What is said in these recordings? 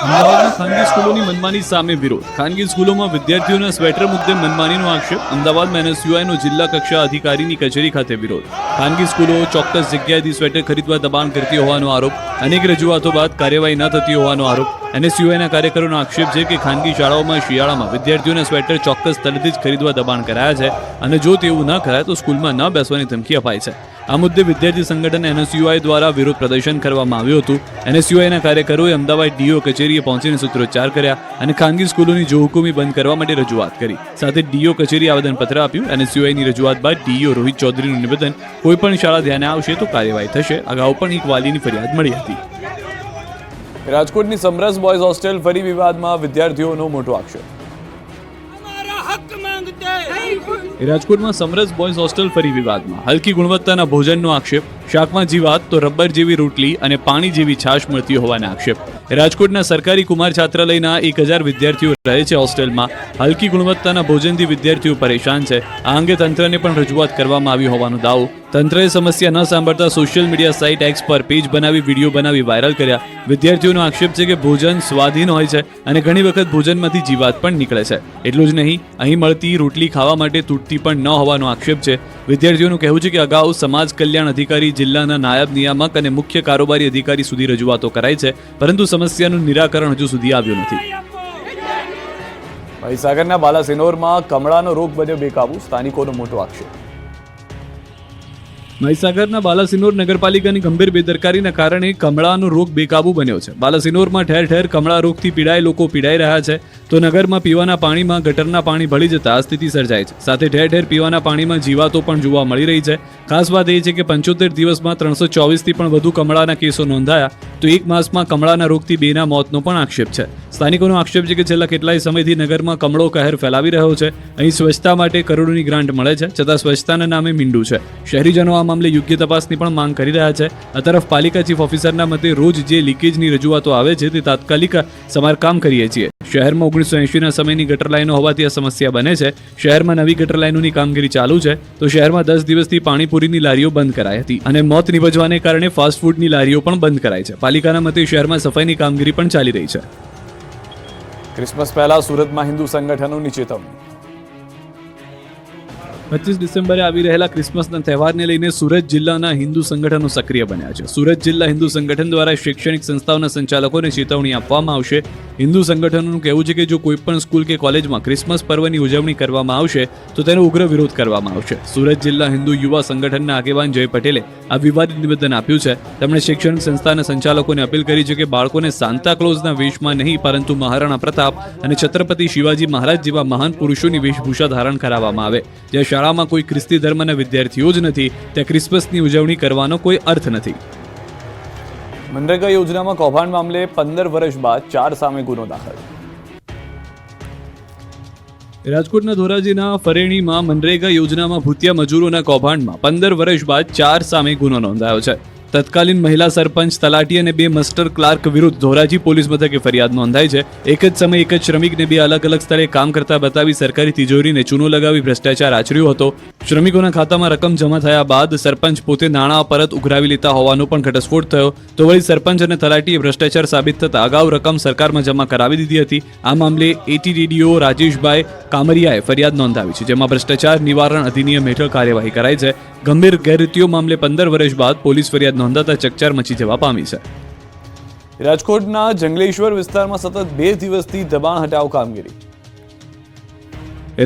અમદાવાદમાં ખાનગી સ્કૂલોની મનમાની સામે વિરોધ. ખાનગી સ્કૂલોમાં વિદ્યાર્થીઓના સ્વેટર મુદ્દે મનમાનીનો આક્ષેપ. અમદાવાદમાં NSUIનો જિલ્લા કક્ષા અધિકારીની કચેરી ખાતે વિરોધ. ખાનગી સ્કૂલો ચોક્કસ જગ્યાએથી સ્વેટર ખરીદવા દબાણ કરતી હોવાનો આરોપ. અનેક રજૂઆતો બાદ કાર્યવાહી ન થતી હોવાનો આરોપ. NSUIના કાર્યકરોનો આક્ષેપ છે કે ખાનગી શાળાઓમાં શિયાળામાં વિદ્યાર્થીઓના સ્વેટર ચોક્કસ સ્થળેથી જ ખરીદવા દબાણ કરાયા છે અને જો તેવું ન કરાય તો સ્કૂલમાં ન બેસવાની ધમકી અપાય છે. આ મુદ્દે વિદ્યાર્થી સંગઠન NSUI દ્વારા વિરોધ પ્રદર્શન કરવામાં આવ્યું હતું. NSUIના કાર્યકરોએ અમદાવાદ DO કચેરીએ પહોંચીને સૂત્રોચ્ચાર કર્યા અને ખાનગી સ્કૂલોની જોહુકમી બંધ કરવા માટે રજૂઆત કરી. સાથે DO કચેરી આવેદનપત્ર આપ્યું. NSUIની રજૂઆત બાદ DO રોહિત ચૌધરીનું નિવેદન, કોઈ પણ શાળા ધ્યાને આવશે તો કાર્યવાહી થશે. અગાઉ પણ એક વાલીની ફરિયાદ મળી હતી. રાજકોટની સમરસ બોયઝ હોસ્ટેલ ફરી વિવાદમાં, વિદ્યાર્થીઓનો મોટો આક્ષેપ. રાજકોટમાં સમરસ બોયઝ હોસ્ટેલ ફરી વિવાદમાં. હલકી ગુણવત્તાના ભોજનનો આક્ષેપ. શાકમાં જીવાત તો રબર જેવી રોટલી અને પાણી જેવી છાશ મળતી હોવાના આક્ષેપ. રાજકોટના સરકારી કુમાર છાત્રાલયના 1000 વિદ્યાર્થીઓ રહે છે હોસ્ટેલમાં. હલકી ગુણવત્તાના ભોજનથી વિદ્યાર્થીઓ પરેશાન છે. આ અંગે તંત્રને પણ રજૂઆત કરવામાં આવી હોવાનો દાવો. તંત્રએ સમસ્યા ન સાંભળતા સોશિયલ મીડિયા સાઇટ એક્સ પર પેજ બનાવી વિડીયો બનાવી વાયરલ કર્યા. વિદ્યાર્થીઓનો આક્ષેપ છે કે ભોજન સ્વાદહીન હોય છે અને ઘણી વખત ભોજનમાંથી જીવાત પણ નીકળે છે. એટલું જ નહીં, અહીં મળતી રોટલી ખાવા માટે તૂટતી પણ ન હોવાનો આક્ષેપ છે. વિદ્યાર્થીઓનું કહેવું છે કે અગાઉ સમાજ કલ્યાણ અધિકારી, જિલ્લાના નાયબ નિયામક અને મુખ્ય કારોબારી અધિકારી સુધી રજૂઆતો કરાઈ છે, પરંતુ સમસ્યાનું નિરાકરણ હજુ સુધી આવ્યું નથી. મહીસાગરના બાલાસિનોરમાં કમળાનો રોગ બન્યો બેકાબુ. સ્થાનિકોનો મોટો આક્ષેપ. મહીસાગરના બાલાસિનોર નગરપાલિકાની ગંભીર બેદરકારીના કારણે કમળાનો રોગ બેકાબુ બન્યો છે. બાલાસિનોરમાં ઠેર ઠેર કમળા રોગથી પીડાય લોકો પીડાઈ રહ્યા છે, તો નગરમાં પીવાના પાણીમાં ગટરના પાણી ભળી જતા આ સ્થિતિ સર્જાય છે. સાથે ઠેર ઠેર પીવાના પાણીમાં જીવાતો પણ જોવા મળી રહી છે. ખાસ વાત એ છે કે 75 દિવસમાં 324થી પણ વધુ કમળાના કેસો નોંધાયા, તો એક માસમાં કમળાના રોગથી 2ના મોતનો પણ આક્ષેપ છે. સ્થાનિકોનો આક્ષેપ છે કે છેલ્લા કેટલાય સમયથી નગરમાં કમળો કહેર ફેલાવી રહ્યો છે. અહીં સ્વચ્છતા માટે કરોડોની ગ્રાન્ટ મળે છે, છતાં સ્વચ્છતાના નામે મીંડું છે. શહેરીજનો આ મામલે યોગ્ય તપાસની પણ માંગ કરી રહ્યા છે. આ તરફ પાલિકા ચીફ ઓફિસરના મતે રોજ જે લીકેજની રજૂઆતો આવે છે તે તાત્કાલિક સમારકામ કરીએ છીએ. શહેરમાં 1980ના સમયની ગટર લાઈનો હોવાથી આ સમસ્યા બને છે. શહેરમાં નવી ગટર લાઈનોની કામગીરી ચાલુ છે, તો શહેરમાં 10 દિવસથી પાણીપુરીની લારીઓ બંધ કરાઈ હતી અને મોત નિપજવાને કારણે ફાસ્ટ ફૂડની લારીઓ પણ બંધ કરાઈ છે. પાલિકાના મતે શહેરમાં સફાઈની કામગીરી પણ ચાલી રહી છે. ક્રિસમસ પહેલા સુરતમાં હિન્દુ સંગઠનોની ચેતવણી. 25 ડિસેમ્બરે આવી રહેલા ક્રિસમસના તહેવારને લઈને સુરત જિલ્લાના હિન્દુ સંગઠનો સક્રિય બન્યા છે. સુરત જિલ્લા હિન્દુ સંગઠન દ્વારા શૈક્ષણિક સંસ્થાઓના સંચાલકોને ચેતવણી આપવામાં આવશે. હિન્દુ સંગઠનોનું કહેવું છે કે જો કોઈ પણ સ્કૂલ કે કોલેજમાં ક્રિસમસ પર્વની ઉજવણી કરવામાં આવશે તો તેનો ઉગ્ર વિરોધ કરવામાં આવશે. સુરત જિલ્લા હિન્દુ યુવા સંગઠનના આગેવાન જય પટેલે આ વિવાદિત નિવેદન આપ્યું છે. તેમણે શૈક્ષણિક સંસ્થાના સંચાલકોને અપીલ કરી છે કે બાળકોને સાન્તા ક્લોઝના વેશમાં નહીં, પરંતુ મહારાણા પ્રતાપ અને છત્રપતિ શિવાજી મહારાજ જેવા મહાન પુરુષોની વેશભૂષા ધારણ કરાવવામાં આવે. જ્યાં શાળામાં કોઈ ખ્રિસ્તી ધર્મના વિદ્યાર્થીઓ જ નથી, ત્યાં ક્રિસમસની ઉજવણી કરવાનો કોઈ અર્થ નથી. મનરેગા યોજનામાં કૌભાંડ મામલે 15 વર્ષ બાદ 4 સામે ગુનો દાખલ. રાજકોટના ધોરાજીના ફરેણીમાં મનરેગા યોજનામાં ભૂતિયા મજૂરોના કૌભાંડમાં 15 વર્ષ બાદ 4 સામે ગુનો નોંધાયો છે. તત્કાલીન મહિલા સરપંચ, તલાટી અને 2 માસ્ટર ક્લાર્ક વિરુદ્ધ ધોરાજી પોલીસ મથકે ફરિયાદ નોંધાઈ છે. એક જ સમયે એક જ શ્રમિકને 2 અલગ અલગ સ્થળે કામ કરતા બતાવી સરકારી તિજોરીને ચૂનો લગાવી ભ્રષ્ટાચાર આચર્યો હતો. શ્રમિકોના ખાતામાં રકમ જમા થયા બાદ સરપંચ પોતે નાણાં પરત ઉઘરાવી લેતા હોવાનો પણ ઘટસ્ફોટ થયો. તો વળી સરપંચ અને તલાટીએ ભ્રષ્ટાચાર સાબિત થતા અગાઉ રકમ સરકારમાં જમા કરાવી દીધી હતી. આ મામલે ATDDO રાજેશભાઈ કામરિયાએ ફરિયાદ નોંધાવી છે, જેમાં ભ્રષ્ટાચાર નિવારણ અધિનિયમ હેઠળ કાર્યવાહી કરાઈ છે. ગંભીર ગેરરીતિઓ મામલે 15 વર્ષ બાદ પોલીસ ફરિયાદ નોંધાતા ચકચાર મચી જવા પામી છે. રાજકોટના જંગલેશ્વર વિસ્તારમાં સતત 2 દિવસથી દબાણ હટાવ કામગીરી.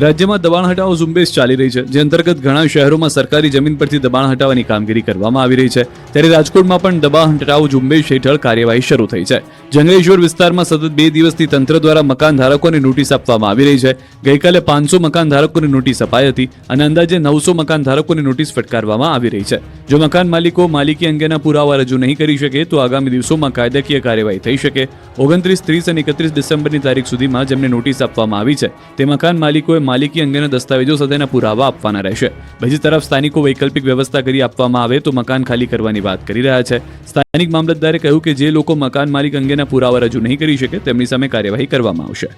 રાજ્યમાં દબાણ હટાવો ઝુંબેશ ચાલી રહી છે, જે અંતર્ગત ઘણા શહેરોમાં સરકારી જમીન પરથી દબાણ હટાવવાની કામગીરી કરવામાં આવી રહી છે. ત્યારે રાજકોટમાં પણ દબાણ હટાવો ઝુંબેશ હેઠળ કાર્યવાહી શરૂ થઈ છે. જંગલેશ્વર વિસ્તારમાં સતત 2 દિવસથી તંત્ર દ્વારા મકાન ધારકોને નોટિસ આપવામાં આવી રહી છે. ગઈકાલે 500 મકાન ધારકોને નોટિસ અપાઈ હતી અને અંદાજે 900 મકાન ધારકોને નોટિસ ફટકારવામાં આવી રહી છે. જો મકાન માલિકો માલિકી અંગેના પુરાવા રજૂ નહીં કરી શકે તો આગામી દિવસોમાં કાયદાકીય કાર્યવાહી થઈ શકે. 29, 30 અને 31 ડિસેમ્બરની તારીખ સુધીમાં જેમને નોટિસ આપવામાં આવી છે તે મકાન માલિકોએ માલિકી અંગેના દસ્તાવેજો સાથેના પુરાવા આપવાના રહેશે. બીજી તરફ સ્થાનિકો વૈકલ્પિક વ્યવસ્થા કરી આપવામાં આવે તો મકાન ખાલી કરવાની વાત કરી રહ્યા છે. સ્થાનિક મામલતદારે કહ્યું કે જે લોકો મકાન માલિક અંગેના પુરાવા રજૂ નહીં કરી શકે તેમની સામે કાર્યવાહી કરવામાં આવશે.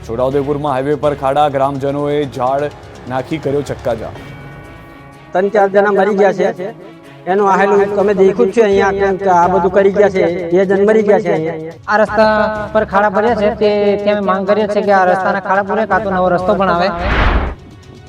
છોટાઉદેપુરમાં હાઈવે પર ખાડા, ગ્રામજનોએ ઝાડ નાખી કર્યો ચક્કાજામ. 3-4 જણા મરી ગયા છે. એનું આહેલું તમે દેખ્યું જ છે અહીંયા કે આ બધું કરી ગયા છે, 2 જણ મરી ગયા છે અહીંયા. આ રસ્તા પર ખાડા પડ્યા છે તે અમે માંગ કરીએ છીએ કે આ રસ્તાના ખાડા પૂરે કાં તો નવો રસ્તો બનાવે.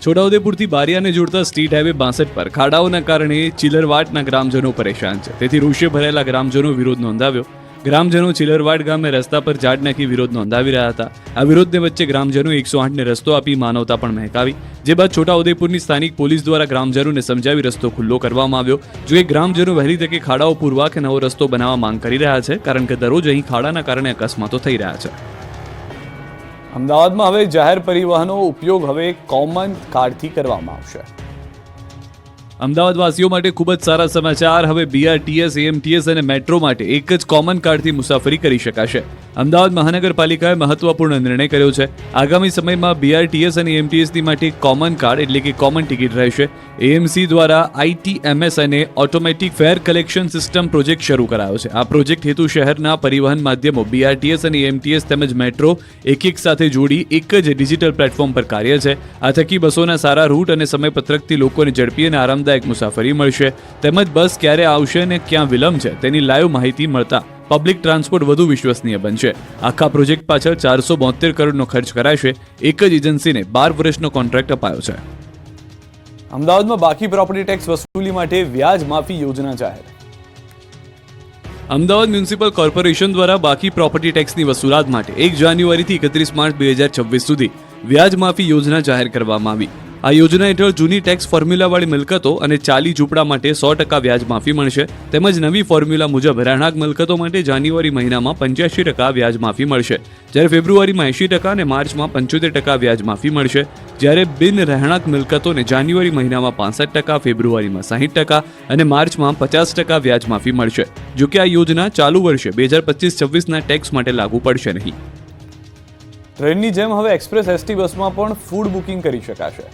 છોટાઉદેપુરથી બારિયાને જોડતા સ્ટેટ હાઈવે 62 પર ખાડાઓના કારણે ચિલરવાડના ગ્રામજનો પરેશાન છે. તેથી રોષે ભરેલા ગ્રામજનો વિરોધ નોંધાવ્યો. ગ્રામજનો ચિલરવાડ ગામે રસ્તા પર ઝાડ નાખી વિરોધ નોંધાવી રહ્યા હતા. આ વિરોધને વચ્ચે ગ્રામજનો 108ને રસ્તો આપી માનવતા પણ મહેકાવી. જે બાદ છોટાઉદેપુરની સ્થાનિક પોલીસ દ્વારા ગ્રામજનોને સમજાવી રસ્તો ખુલ્લો કરવામાં આવ્યો. જો કે ગ્રામજનો વહેલી તકે ખાડાઓ પૂરવા કે નવો રસ્તો બનાવવા માંગ કરી રહ્યા છે, કારણ કે દરરોજ અહીં ખાડાના કારણે અકસ્માતો થઈ રહ્યા છે. અમદાવાદમાં હવે જાહેર પરિવહનનો ઉપયોગ હવે કોમન કાર્ડથી કરવામાં આવશે. અમદાવાદવાસીઓ માટે ખૂબ જ સારા સમાચાર. હવે BRTS, AMTS અને મેટ્રો માટે એક જ કોમન કાર્ડથી મુસાફરી કરી શકાશે. અમદાવાદ મહાનગરપાલિકાએ મહત્વપૂર્ણ નિર્ણય કર્યો છે. આગામી સમયમાં BRTS અને AMTSની માટે કોમન કાર્ડ એટલે કે કોમન ટિકિટ રહેશે. AMC દ્વારા ITMS અને ઓટોમેટિક ફેર કલેક્શન સિસ્ટમ પ્રોજેક્ટ શરૂ કરાયો છે. આ પ્રોજેક્ટ હેતુ શહેરના પરિવહન માધ્યમો BRTS અને AMTS તેમજ મેટ્રો એક સાથે જોડી એક જ ડિજિટલ પ્લેટફોર્મ પર કાર્ય છે. આ થકી બસોના સારા રૂટ અને સમયપત્રકથી લોકોને ઝડપી અને આરામદાયક મુસાફરી મળશે. તેમજ બસ ક્યારે આવશે અને ક્યાં વિલંબ છે તેની લાઈવ માહિતી મળતા પબ્લિક ટ્રાન્સપોર્ટ વધુ વિશ્વસનીય બનશે. આખા પ્રોજેક્ટ પાછળ 472 કરોડનો ખર્ચ કરાશે. એક જ એજન્સીને 12 વર્ષનો કોન્ટ્રાક્ટ અપાયો છે. અમદાવાદમાં બાકી પ્રોપર્ટી ટેક્સ વસૂલી માટે વ્યાજ માફી યોજના જાહેર. અમદાવાદ મ્યુનિસિપલ કોર્પોરેશન દ્વારા બાકી પ્રોપર્ટી ટેક્સની વસૂલાત માટે 1 જાન્યુઆરીથી 31 માર્ચ 2026 સુધી વ્યાજ માફી યોજના જાહેર કરવામાં આવી. આ યોજના હેઠળ જૂની ટેક્સ ફોર્મ્યુલાવાળી મિલકતો અને ચાલી ઝૂંપડા માટે 100% વ્યાજ માફી મળશે. તેમજ નવી ફોર્મ્યુલા મુજબ રહેણાંક મિલકતો માટે જાન્યુઆરી મહિનામાં 85% વ્યાજ માફી મળશે, જ્યારે ફેબ્રુઆરીમાં 80% અને માર્ચમાં 75% વ્યાજ માફી મળશે. જ્યારે બિન રહેણાંક મિલકતોને જાન્યુઆરી મહિનામાં 65%, ફેબ્રુઆરીમાં 60% અને માર્ચમાં 50% વ્યાજ માફી મળશે. જોકે આ યોજના ચાલુ વર્ષે 2025-26ના ટેક્સ માટે લાગુ પડશે નહીં. ટ્રેનની જેમ હવે એક્સપ્રેસ ST બસમાં પણ ફૂડ બુકિંગ કરી શકાશે.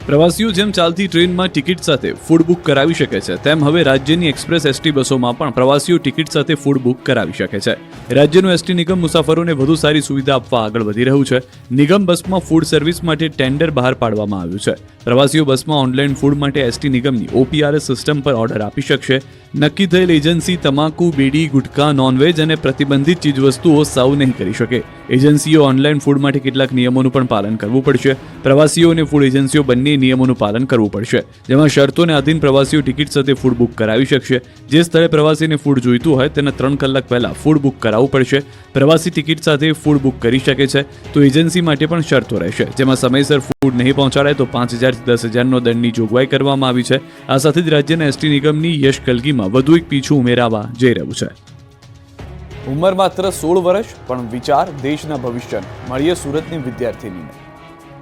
પ્રવાસીઓ જેમ ચાલતી ટ્રેનમાં ટિકિટ સાથે ફૂડ બુક કરાવી શકે છે, તેમ હવે રાજ્યની એક્સપ્રેસ ST બસોમાં પણ પ્રવાસીઓ ટિકિટ સાથે ફૂડ બુક કરાવી શકે છે. રાજ્યનું ST નિગમ મુસાફરોને વધુ સારી સુવિધા આપવા આગળ વધી રહ્યું છે. નિગમ બસમાં ફૂડ સર્વિસ માટે ટેન્ડર બહાર પાડવામાં આવ્યું છે. પ્રવાસીઓ બસમાં ઓનલાઈન ફૂડ માટે ST નિગમની OPRS સિસ્ટમ પર ઓર્ડર આપી શકશે. નક્કી થયેલ એજન્સી તમાકુ, બીડી, ગુટખા, નોનવેજ અને પ્રતિબંધિત ચીજવસ્તુઓ સર્વ નહીં કરી શકે. એજન્સીઓ ઓનલાઈન ફૂડ માટે કેટલાક નિયમોનું પણ પાલન કરવું પડશે. પ્રવાસીઓ અને ફૂડ એજન્સીઓ બંને નિયમોનું પાલન કરવું પડશે, જેમાં શરતોને આધીન પ્રવાસીઓ ટિકિટ સાથે ફૂડ બુક કરાવી શકશે. જે સ્થળે પ્રવાસીને ફૂડ જોઈતું હોય તેના 3 કલાક પહેલા ફૂડ બુક કરાવવું પડશે. પ્રવાસી ટિકિટ સાથે ફૂડ બુક કરી શકે છે, તો એજન્સી માટે પણ શરતો રહેશે, જેમાં સમયસર ફૂડ નહીં પહોંચાડાય તો 5,000 થી 10,000નો દંડની જોગવાઈ કરવામાં આવી છે. આ સાથે જ રાજ્યના ST નિગમની યશ કલગીમાં વધુ એક પીછું ઉમેરાવા જઈ રહ્યું છે. ઉંમર માત્ર 16 વર્ષ, પણ વિચાર દેશના ભવિષ્યનો. મળીએ સુરતની વિદ્યાર્થીનીને.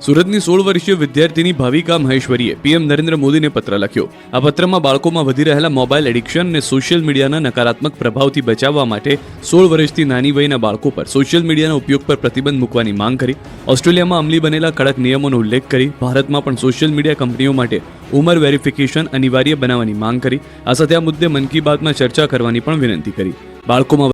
સુરતની 16 વર્ષીય વિદ્યાર્થીની ભાવિકા મહેશ્વરીએ PM નરેન્દ્ર મોદીને પત્ર લખ્યો. આ પત્રમાં બાળકોમાં વધી રહેલા મોબાઈલ એડિક્શન અને સોશિયલ મીડિયાના નકારાત્મક પ્રભાવથી બચાવવા માટે 16 વર્ષથી નાની વયના બાળકો પર સોશિયલ મીડિયાના ઉપયોગ પર પ્રતિબંધ મૂકવાની માંગ કરી. ઓસ્ટ્રેલિયામાં અમલી બનેલા કડક નિયમોનો ઉલ્લેખ કરી. ભારતમાં પણ સોશિયલ મીડિયા કંપનીઓ માટે ઉંમર વેરિફિકેશન અનિવાર્ય બનાવવાની માંગ કરી. આ સાથે આ મુદ્દે મન કી બાતમાં ચર્ચા કરવાની પણ વિનંતી કરી. બાળકોમાં